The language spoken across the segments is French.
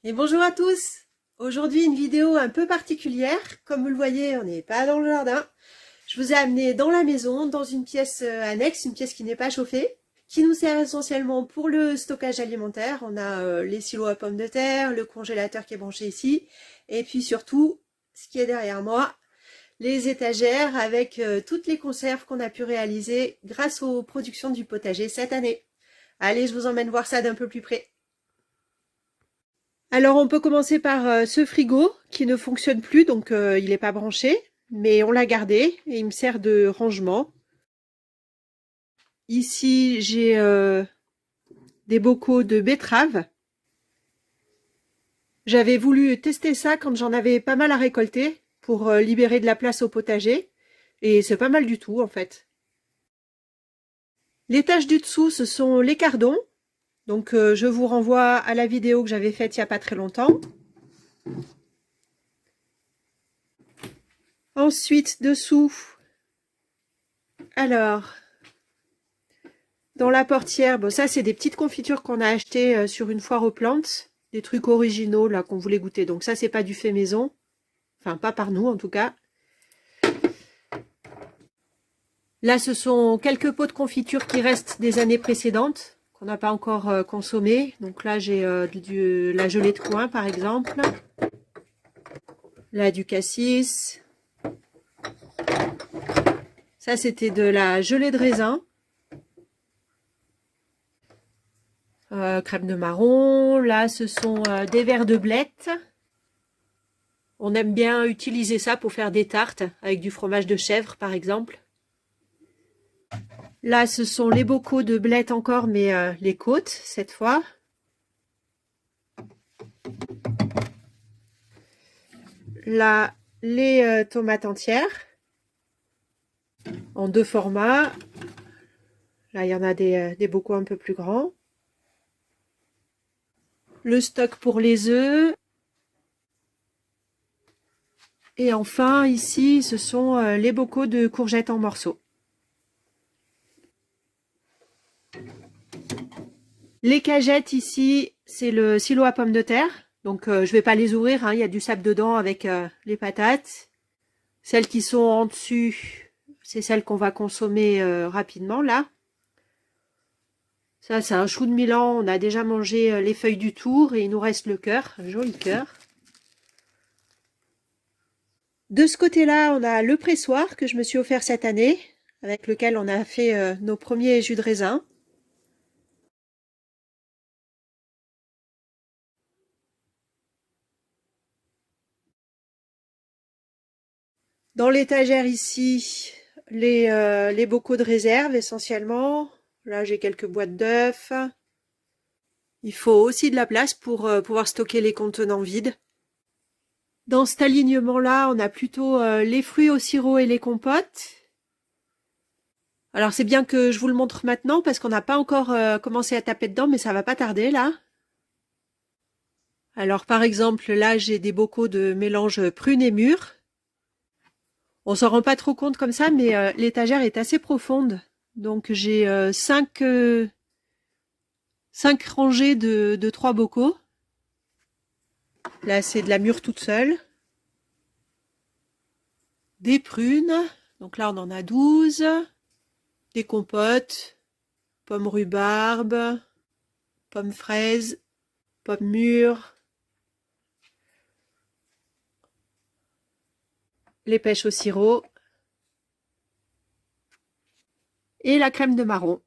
Et bonjour à tous! Aujourd'hui une vidéo un peu particulière. Comme vous le voyez, on n'est pas dans le jardin. Je vous ai amené dans la maison, dans une pièce annexe, une pièce qui n'est pas chauffée, qui nous sert essentiellement pour le stockage alimentaire. On a les silos à pommes de terre, le congélateur qui est branché ici, et puis surtout, ce qui est derrière moi, les étagères avec toutes les conserves qu'on a pu réaliser grâce aux productions du potager cette année. Allez, je vous emmène voir ça d'un peu plus près. Alors on peut commencer par ce frigo qui ne fonctionne plus, donc il n'est pas branché, mais on l'a gardé et il me sert de rangement. Ici j'ai des bocaux de betteraves. J'avais voulu tester ça quand j'en avais pas mal à récolter pour libérer de la place au potager, et c'est pas mal du tout en fait. L'étage du dessous, ce sont les cardons, donc je vous renvoie à la vidéo que j'avais faite il n'y a pas très longtemps. Ensuite, dessous, alors, dans la portière, bon, ça c'est des petites confitures qu'on a achetées sur une foire aux plantes, des trucs originaux là qu'on voulait goûter. Donc ça c'est pas du fait maison, enfin pas par nous en tout cas. Là ce sont quelques pots de confiture qui restent des années précédentes, qu'on n'a pas encore consommé. Donc là j'ai la gelée de coin par exemple, là du cassis. Ça c'était de la gelée de raisin. Crème de marron, là ce sont des verres de blettes. On aime bien utiliser ça pour faire des tartes avec du fromage de chèvre par exemple. Là ce sont les bocaux de blettes encore, mais les côtes cette fois. Là les tomates entières en deux formats. Là il y en a des bocaux un peu plus grands. Le stock pour les œufs. Et enfin, ici, ce sont les bocaux de courgettes en morceaux. Les cagettes, ici, c'est le silo à pommes de terre. Donc, je ne vais pas les ouvrir, hein, il y a du sable dedans avec les patates. Celles qui sont en dessus, c'est celles qu'on va consommer rapidement, là. Ça, c'est un chou de Milan. On a déjà mangé les feuilles du tour et il nous reste le cœur, un joli cœur. De ce côté-là, on a le pressoir que je me suis offert cette année, avec lequel on a fait nos premiers jus de raisin. Dans l'étagère ici, les bocaux de réserve essentiellement. Là, j'ai quelques boîtes d'œufs. Il faut aussi de la place pour pouvoir stocker les contenants vides. Dans cet alignement-là, on a plutôt les fruits au sirop et les compotes. Alors, c'est bien que je vous le montre maintenant parce qu'on n'a pas encore commencé à taper dedans, mais ça va pas tarder là. Alors, par exemple, là, j'ai des bocaux de mélange prunes et mûres. On s'en rend pas trop compte comme ça, mais l'étagère est assez profonde. Donc j'ai 5 rangées de 3 bocaux. Là c'est de la mûre toute seule. Des prunes, donc là on en a 12. Des compotes, pommes rhubarbe, pommes fraises, pommes mûres. Les pêches au sirop. Et la crème de marron.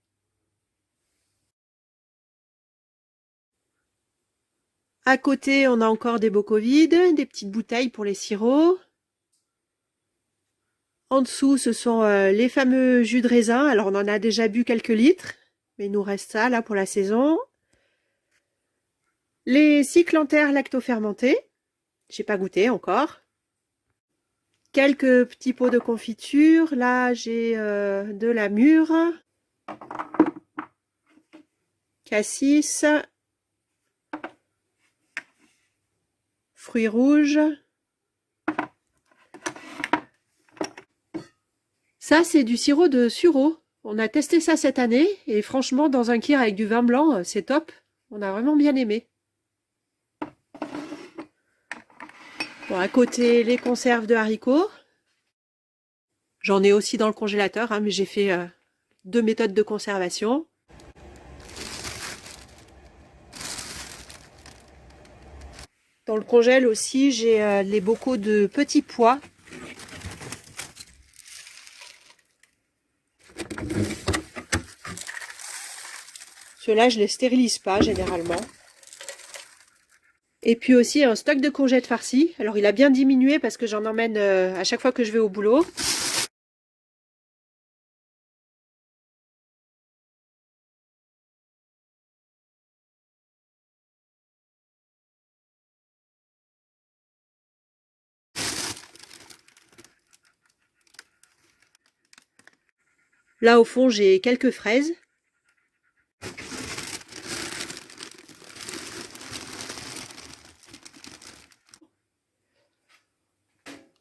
À côté, on a encore des bocaux vides, des petites bouteilles pour les sirops. En dessous, ce sont les fameux jus de raisin. Alors, on en a déjà bu quelques litres, mais il nous reste ça là pour la saison. Les cyclanthères lactofermentés. J'ai pas goûté encore. Quelques petits pots de confiture. Là, j'ai de la mûre, cassis, fruits rouges. Ça, c'est du sirop de sureau. On a testé ça cette année et franchement, dans un kir avec du vin blanc, c'est top. On a vraiment bien aimé. Bon, à côté, les conserves de haricots. J'en ai aussi dans le congélateur, hein, mais j'ai fait 2 méthodes de conservation. Dans le congèle aussi, j'ai les bocaux de petits pois. Ceux-là, je les stérilise pas généralement. Et puis aussi un stock de courgettes farcies. Alors il a bien diminué parce que j'en emmène à chaque fois que je vais au boulot. Là au fond, j'ai quelques fraises.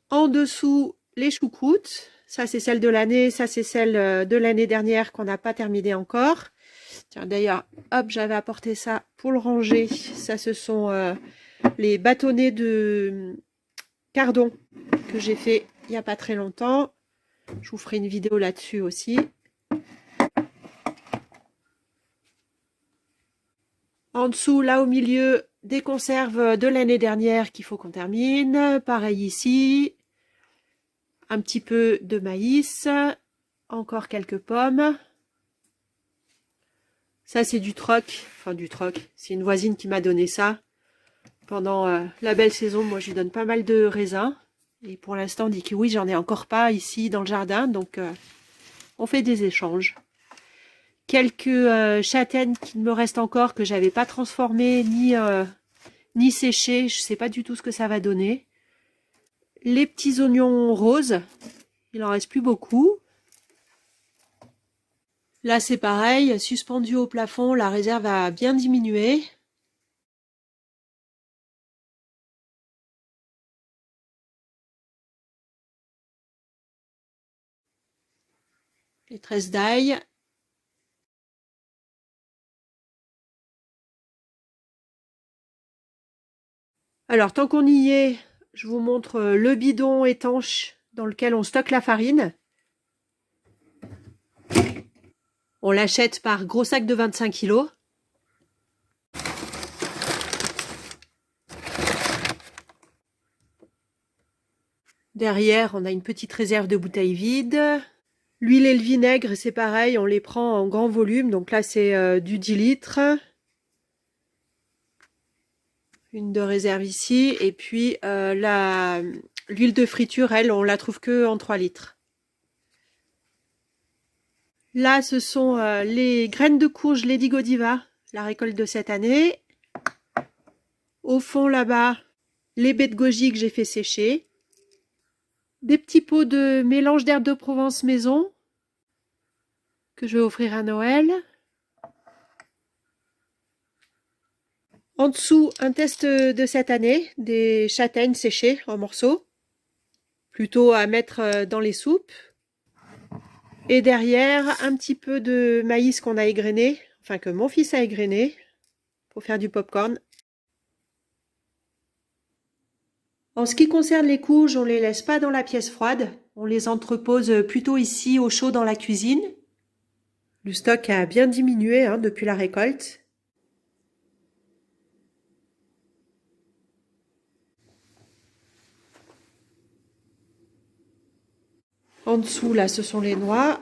En dessous, les choucroutes. Ça, c'est celle de l'année. Ça, c'est celle de l'année dernière qu'on n'a pas terminée encore. Tiens, d'ailleurs, hop, j'avais apporté ça pour le ranger. Ça, ce sont les bâtonnets de cardon que j'ai fait il n'y a pas très longtemps. Je vous ferai une vidéo là-dessus aussi. En dessous, là au milieu, des conserves de l'année dernière qu'il faut qu'on termine. Pareil ici. Un petit peu de maïs. Encore quelques pommes. Ça, c'est du troc. Enfin, du troc. C'est une voisine qui m'a donné ça. Pendant la belle saison, moi, je lui donne pas mal de raisins. Et pour l'instant, dit que oui, j'en ai encore pas ici dans le jardin. Donc, on fait des échanges. Quelques châtaignes qui me restent encore, que j'avais pas transformées ni séchées. Je sais pas du tout ce que ça va donner. Les petits oignons roses. Il en reste plus beaucoup. Là, c'est pareil. Suspendu au plafond, la réserve a bien diminué. Les tresses d'ail. Alors, tant qu'on y est, je vous montre le bidon étanche dans lequel on stocke la farine. On l'achète par gros sac de 25 kg. Derrière, on a une petite réserve de bouteilles vides. L'huile et le vinaigre, c'est pareil, on les prend en grand volume. Donc là, c'est du 10 litres. Une de réserve ici. Et puis, l'huile de friture, elle, on la trouve que en 3 litres. Là, ce sont les graines de courge Lady Godiva, la récolte de cette année. Au fond, là-bas, les baies de goji que j'ai fait sécher. Des petits pots de mélange d'herbes de Provence maison que je vais offrir à Noël. En dessous, un test de cette année, des châtaignes séchées en morceaux, plutôt à mettre dans les soupes. Et derrière, un petit peu de maïs qu'on a égrené, enfin que mon fils a égrené, pour faire du popcorn. En ce qui concerne les courges, on ne les laisse pas dans la pièce froide, on les entrepose plutôt ici au chaud dans la cuisine. Le stock a bien diminué depuis la récolte. En dessous, là, ce sont les noix.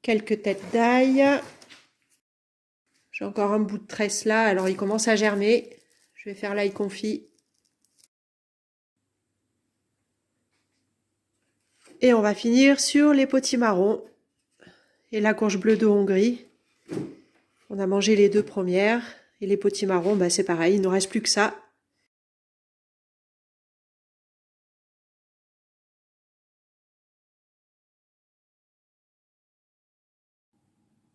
Quelques têtes d'ail. J'ai encore un bout de tresse là, alors il commence à germer. Je vais faire l'ail confit. Et on va finir sur les potimarrons et la courge bleue de Hongrie. On a mangé les 2 premières. Et les potimarrons, bah c'est pareil, il ne nous reste plus que ça.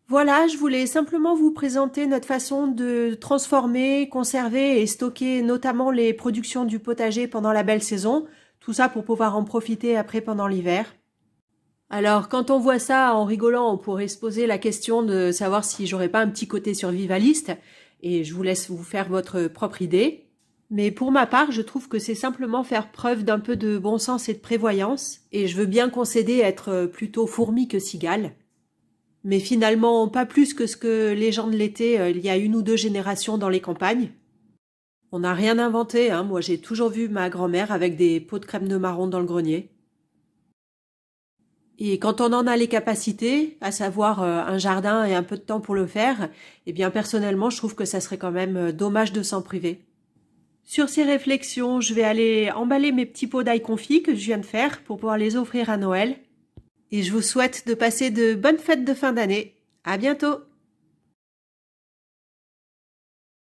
Voilà, je voulais simplement vous présenter notre façon de transformer, conserver et stocker notamment les productions du potager pendant la belle saison. Tout ça pour pouvoir en profiter après pendant l'hiver. Alors, quand on voit ça en rigolant, on pourrait se poser la question de savoir si j'aurais pas un petit côté survivaliste, et je vous laisse vous faire votre propre idée. Mais pour ma part, je trouve que c'est simplement faire preuve d'un peu de bon sens et de prévoyance, et je veux bien concéder être plutôt fourmi que cigale. Mais finalement, pas plus que ce que les gens de l'été, il y a 1 ou 2 générations dans les campagnes. On n'a rien inventé, hein. Moi j'ai toujours vu ma grand-mère avec des pots de crème de marron dans le grenier. Et quand on en a les capacités, à savoir un jardin et un peu de temps pour le faire, eh bien personnellement je trouve que ça serait quand même dommage de s'en priver. Sur ces réflexions, je vais aller emballer mes petits pots d'ail confit que je viens de faire pour pouvoir les offrir à Noël. Et je vous souhaite de passer de bonnes fêtes de fin d'année. À bientôt!